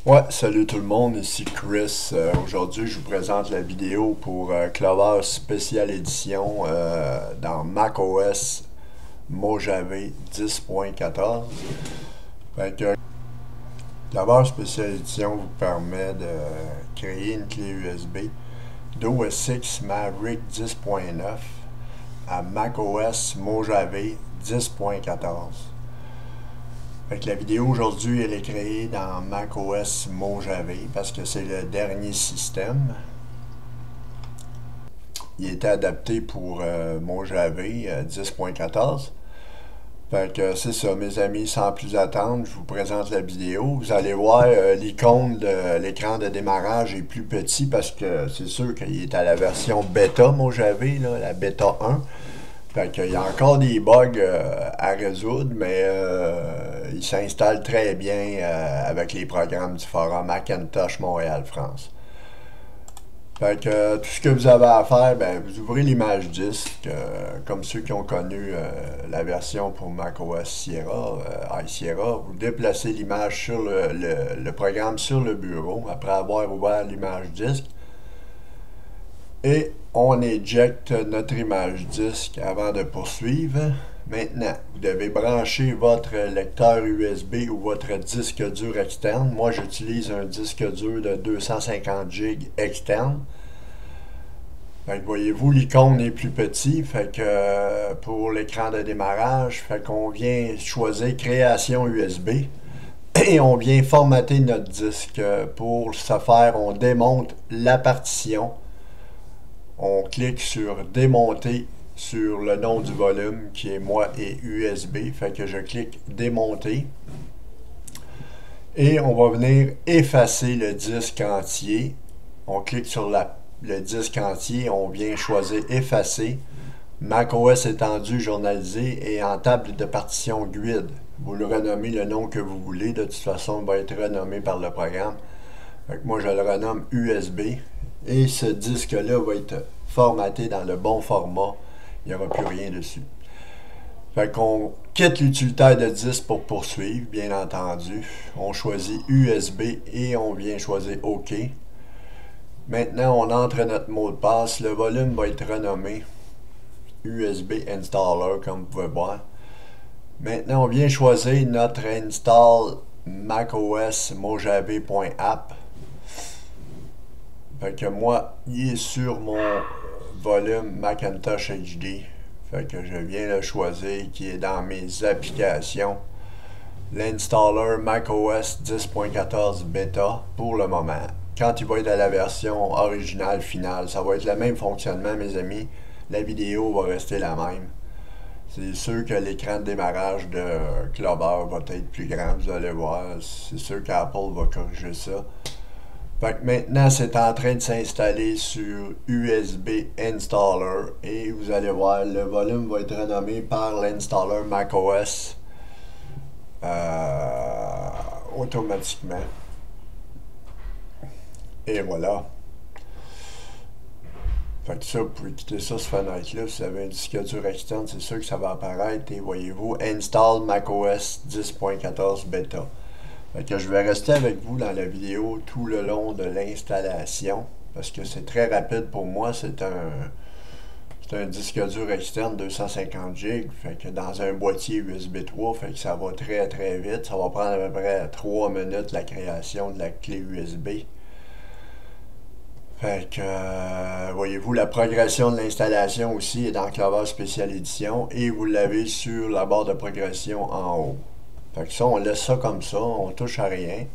Ouais, salut tout le monde, ici Chris. Aujourd'hui, je vous présente la vidéo pour Clover Special Edition dans macOS Mojave 10.14. Fait que Clover Special Edition vous permet de créer une clé USB d'OS X Maverick 10.9 à macOS Mojave 10.14. Fait que la vidéo aujourd'hui, elle est créée dans macOS Mojave parce que c'est le dernier système. Il était adapté pour Mojave 10.14. Fait que c'est ça, mes amis, sans plus attendre, je vous présente la vidéo. Vous allez voir, l'icône de l'écran de démarrage est plus petit parce que c'est sûr qu'il est à la version bêta Mojave, là, la bêta 1. Fait qu'il y a encore des bugs à résoudre, mais il s'installe très bien avec les programmes du forum Macintosh Montréal-France. Fait que tout ce que vous avez à faire, ben, vous ouvrez l'image disque, comme ceux qui ont connu la version pour macOS Sierra, iSierra, vous déplacez l'image sur le programme sur le bureau après avoir ouvert l'image disque. Et on éjecte notre image disque avant de poursuivre. Maintenant, vous devez brancher votre lecteur USB ou votre disque dur externe. Moi, j'utilise un disque dur de 250 Go externe. Fait que voyez-vous, l'icône est plus petit. Fait que pour l'écran de démarrage, fait qu'on vient choisir création USB. Et on vient formater notre disque. Pour ce faire, on démonte la partition. On clique sur démonter sur le nom du volume qui est moi et USB. Fait que je clique démonter. Et on va venir effacer le disque entier. On clique sur le disque entier. On vient choisir effacer. macOS étendu journalisé et en table de partition GUID. Vous le renommez le nom que vous voulez. De toute façon, il va être renommé par le programme. Fait que moi, je le renomme USB. Et ce disque-là va être formaté dans le bon format. Il n'y aura plus rien dessus. Fait qu'on quitte l'utilitaire de disque pour poursuivre, bien entendu. On choisit USB et on vient choisir OK. Maintenant, on entre notre mot de passe. Le volume va être renommé USB Installer, comme vous pouvez voir. Maintenant, on vient choisir notre install macOS mojave.app. Fait que moi, il est sur mon volume Macintosh HD. Fait que je viens le choisir qui est dans mes applications. L'installer macOS 10.14 bêta pour le moment. Quand il va être à la version originale finale, ça va être le même fonctionnement, mes amis. La vidéo va rester la même. C'est sûr que l'écran de démarrage de Clover va être plus grand, vous allez voir. C'est sûr qu'Apple va corriger ça. Fait que maintenant, c'est en train de s'installer sur USB Installer et vous allez voir, le volume va être renommé par l'installer macOS automatiquement. Et voilà. Fait que ça, vous pouvez quitter ça, cette fenêtre-là. Si vous avez un disque dur externe, c'est sûr que ça va apparaître. Et voyez-vous, Install macOS 10.14 Beta. Fait que je vais rester avec vous dans la vidéo tout le long de l'installation parce que c'est très rapide pour moi. C'est un disque dur externe 250 Go. Fait que dans un boîtier USB 3, fait que ça va très très vite. Ça va prendre à peu près 3 minutes la création de la clé USB. Fait que voyez-vous, la progression de l'installation aussi est dans Clover Special Edition et vous l'avez sur la barre de progression en haut. Fait que ça, on laisse ça comme ça, on touche à rien.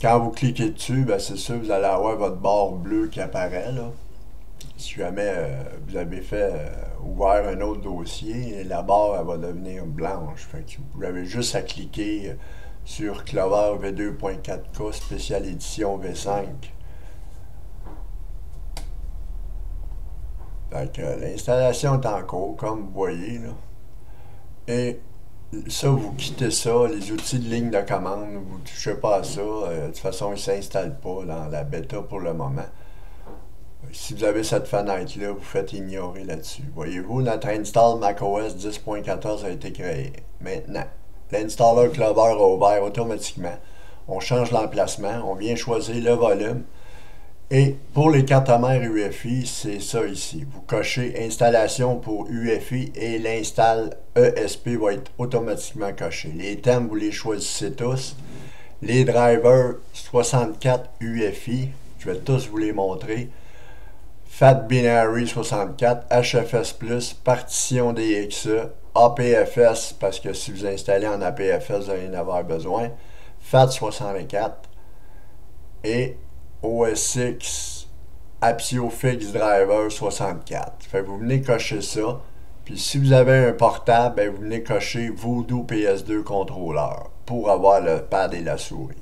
Quand vous cliquez dessus, ben c'est sûr, vous allez avoir votre barre bleue qui apparaît là. Si jamais vous avez ouvert un autre dossier, la barre elle va devenir blanche. Fait que vous avez juste à cliquer sur Clover V2.4K Special Edition V5. Fait que l'installation est en cours, comme vous voyez là. Et ça, vous quittez ça, les outils de ligne de commande, vous ne touchez pas à ça. De toute façon, ils ne s'installent pas dans la bêta pour le moment. Si vous avez cette fenêtre-là, vous faites ignorer là-dessus. Voyez-vous, notre install macOS 10.14 a été créé. Maintenant, l'installer Clover a ouvert automatiquement. on change l'emplacement, on vient choisir le volume. Et pour les cartes mères UEFI, c'est ça ici. Vous cochez installation pour UEFI et l'install ESP va être automatiquement coché. Les thèmes, vous les choisissez tous. Les drivers 64 UEFI, je vais tous vous les montrer. FAT Binary 64, HFS+, partition DXE, APFS, parce que si vous installez en APFS, vous allez en avoir besoin. FAT 64 et OSX Apsio Fix Driver 64. Fait que vous venez cocher ça. Puis si vous avez un portable, ben vous venez cocher Voodoo PS2 contrôleur pour avoir le pad et la souris.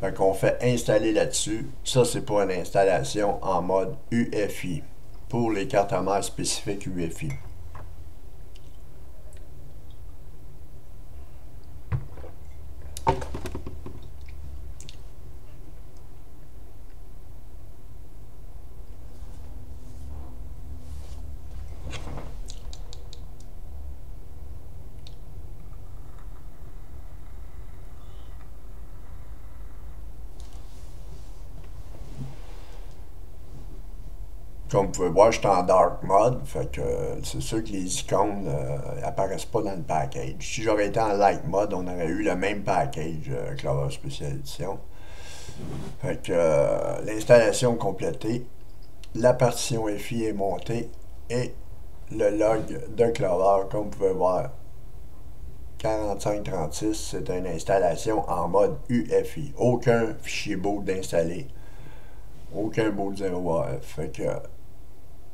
Fait qu'on fait installer là-dessus. Ça, c'est pour une installation en mode UEFI. Pour les cartes mères spécifiques UEFI. Comme vous pouvez voir, je suis en dark mode, fait que c'est sûr que les icônes apparaissent pas dans le package. Si j'aurais été en light mode, on aurait eu le même package Clover Special Edition. Fait que l'installation complétée, la partition FI est montée et le log de Clover, comme vous pouvez voir, 4536, c'est une installation en mode UEFI. Aucun fichier boot d'installer, aucun boot 0AF. Fait que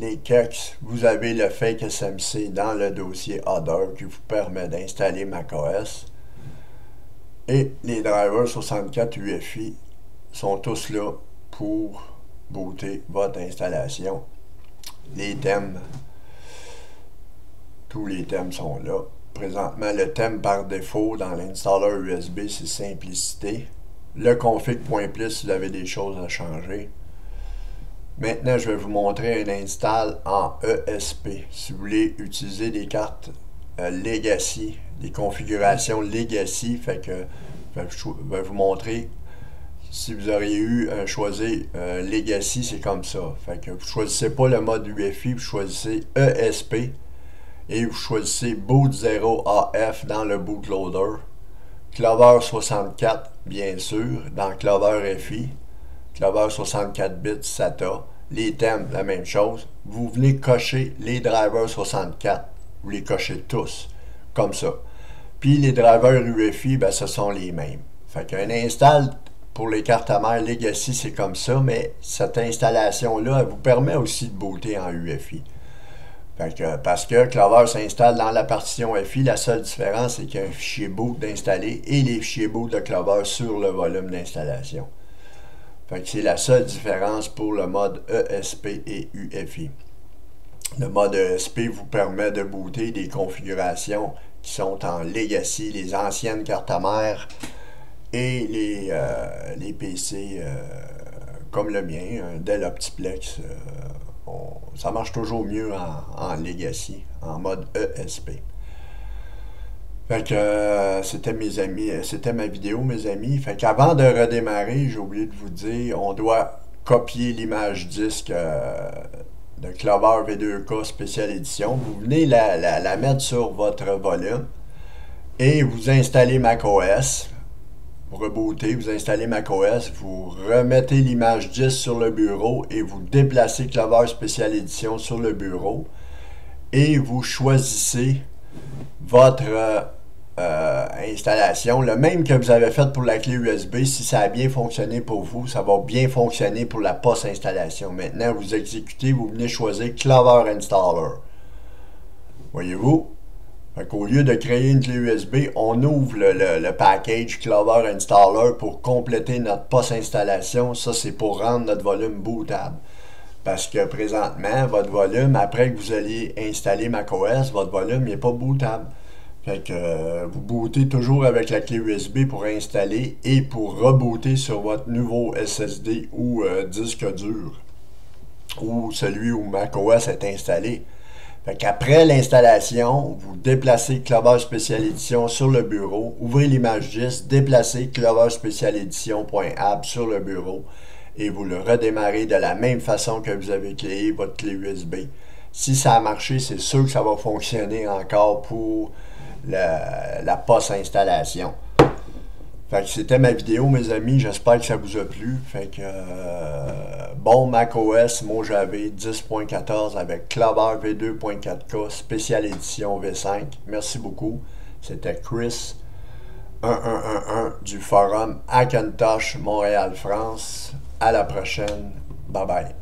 les CUCs, vous avez le fake SMC dans le dossier Other qui vous permet d'installer macOS. Et les drivers 64 UEFI sont tous là pour booter votre installation. Les thèmes, tous les thèmes sont là. Présentement, le thème par défaut dans l'installer USB, c'est Simplicité. Le config.plus, vous avez des choses à changer. Maintenant, je vais vous montrer un install en ESP. Si vous voulez utiliser des cartes Legacy, des configurations Legacy, fait que je vais vous montrer. Si vous auriez eu un choisir Legacy, c'est comme ça. Fait que vous ne choisissez pas le mode UEFI, vous choisissez ESP et vous choisissez Boot 0AF dans le bootloader. Clover 64, bien sûr, dans Clover FI. Clover 64 bits SATA. Les thèmes, la même chose. Vous venez cocher les drivers 64. Vous les cochez tous, comme ça. Puis les drivers UEFI, ben, ce sont les mêmes. Fait qu'un install pour les cartes mères Legacy, c'est comme ça, mais cette installation-là, elle vous permet aussi de booter en UEFI. Fait que, parce que Clover s'installe dans la partition FI, la seule différence, c'est qu'il y a un fichier boot d'installer et les fichiers boot de Clover sur le volume d'installation. Fait que c'est la seule différence pour le mode ESP et UEFI. Le mode ESP vous permet de booter des configurations qui sont en Legacy, les anciennes cartes mères et les PC comme le mien, un Dell Optiplex. Ça marche toujours mieux en Legacy, en mode ESP. Fait que c'était mes amis, c'était ma vidéo, mes amis. Fait qu'avant de redémarrer, j'ai oublié de vous dire, on doit copier l'image disque de Clover V2K Special Edition. Vous venez la mettre sur votre volume et vous installez macOS. Vous rebootez, vous installez macOS, vous remettez l'image disque sur le bureau et vous déplacez Clover Special Edition sur le bureau et vous choisissez votre installation, le même que vous avez fait pour la clé USB. Si ça a bien fonctionné pour vous, ça va bien fonctionner pour la post-installation. Maintenant, vous exécutez, vous venez choisir Clover Installer. Voyez-vous? Au lieu de créer une clé USB, on ouvre le package Clover Installer pour compléter notre post-installation. Ça, c'est pour rendre notre volume bootable. Parce que présentement, votre volume, après que vous allez installer macOS, votre volume n'est pas bootable. Fait que vous bootez toujours avec la clé USB pour installer et pour rebooter sur votre nouveau SSD ou disque dur ou celui où macOS est installé. Fait qu'après l'installation, vous déplacez Clover Special Edition sur le bureau, ouvrez l'image 10, déplacez Clover Special Edition.app sur le bureau et vous le redémarrez de la même façon que vous avez créé votre clé USB. Si ça a marché, c'est sûr que ça va fonctionner encore pour la post-installation. Fait que c'était ma vidéo, mes amis. J'espère que ça vous a plu. Fait que bon macOS Mojave 10.14 avec Clover V2.4K spéciale édition V5. Merci beaucoup. C'était Chris 1111 du forum Hackintosh Montréal France. À la prochaine. Bye bye.